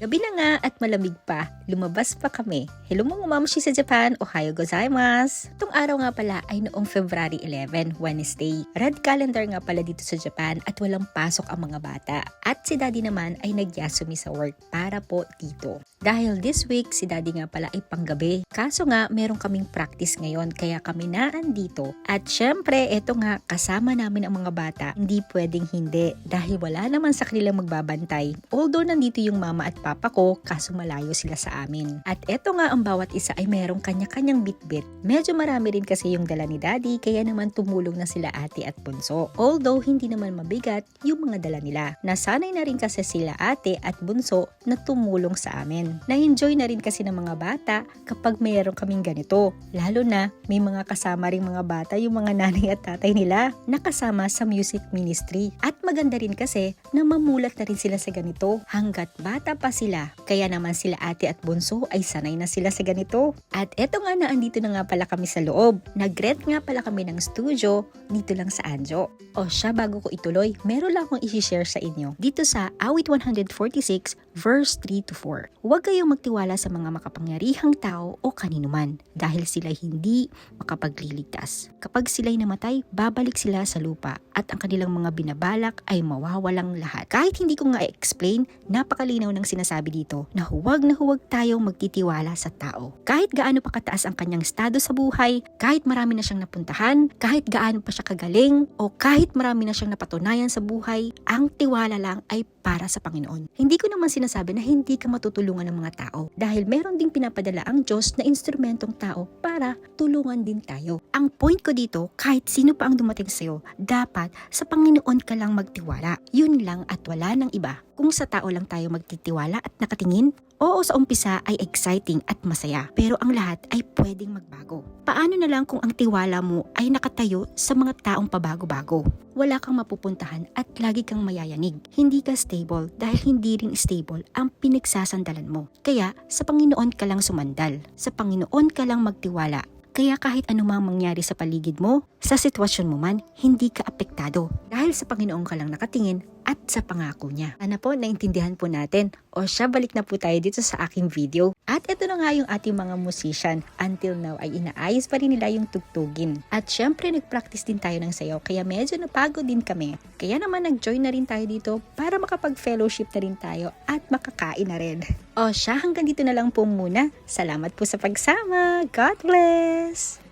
Gabi na nga at malamig pa, lumabas pa kami. Hello mga mamushi sa Japan, ohayo gozaimasu! Itong araw nga pala ay noong February 11, Wednesday. Red calendar nga pala dito sa Japan at walang pasok ang mga bata. At si daddy naman ay nagyasumi sa work para po dito. Dahil this week si daddy nga pala ay panggabi. Kaso nga meron kaming practice ngayon kaya kami naandito. At syempre eto nga kasama namin ang mga bata. Hindi pwedeng hindi dahil wala naman sa kanilang magbabantay. Although nandito yung mama at papa ko, kaso malayo sila sa amin. At eto nga ang bawat isa ay merong kanya-kanyang bitbit. Medyo marami rin kasi yung dala ni daddy kaya naman tumulong na sila ate at bunso. Although hindi naman mabigat yung mga dala nila. Nasanay na rin kasi sila ate at bunso na tumulong sa amin. Na-enjoy na rin kasi ng mga bata kapag mayroon kaming ganito. Lalo na may mga kasama ring mga bata yung mga nanay at tatay nila nakasama sa music ministry. At maganda rin kasi na mamulat na rin sila sa ganito hanggat bata pa sila. Kaya naman sila ate at bunso ay sanay na sila sa ganito. At eto nga na andito na nga pala kami sa loob. Nag-rent nga pala kami ng studio dito lang sa Anjo. O siya, bago ko ituloy, meron lang akong i-share sa inyo. Dito sa Awit 146 verse 3-4. Huwag kayong magtiwala sa mga makapangyarihang tao o kanino man dahil sila hindi makapagliligtas. Kapag sila'y namatay, babalik sila sa lupa at ang kanilang mga binabalak ay mawawalang lahat. Kahit hindi ko nga i-explain, napakalinaw ng sinasabi dito na huwag tayong magtitiwala sa tao. Kahit gaano pa kataas ang kanyang estado sa buhay, kahit marami na siyang napuntahan, kahit gaano pa siya kagaling, o kahit marami na siyang napatunayan sa buhay, ang tiwala lang ay para sa Panginoon. Hindi ko naman sinasabi na hindi ka matutulungan ng mga tao dahil meron ding pinapadala ang Diyos na instrumentong tao para tulungan din tayo. Ang point ko dito, kahit sino pa ang dumating sa'yo, dapat sa Panginoon ka lang magtiwala. Yun lang at wala nang iba. Kung sa tao lang tayo magtitiwala at nakatingin, oo, sa umpisa ay exciting at masaya, pero ang lahat ay pwedeng magbago. Paano na lang kung ang tiwala mo ay nakatayo sa mga taong pabago-bago? Wala kang mapupuntahan at lagi kang mayayanig. Hindi ka stable dahil hindi rin stable ang pinagsasandalan mo. Kaya sa Panginoon ka lang sumandal. Sa Panginoon ka lang magtiwala. Kaya kahit anumang mangyari sa paligid mo, sa sitwasyon mo man, hindi ka apektado. Dahil sa Panginoon ka lang nakatingin at sa pangako niya. Sana po, naintindihan po natin. O siya, balik na po tayo dito sa aking video. At ito na nga yung ating mga musician. Until now ay inaayos pa rin nila yung tugtugin. At syempre, nag-practice din tayo ng sayaw. Kaya medyo napagod din kami. Kaya naman nag-join na rin tayo dito para makapag-fellowship na rin tayo at makakain na rin. O siya, hanggang dito na lang po muna. Salamat po sa pagsama. God bless!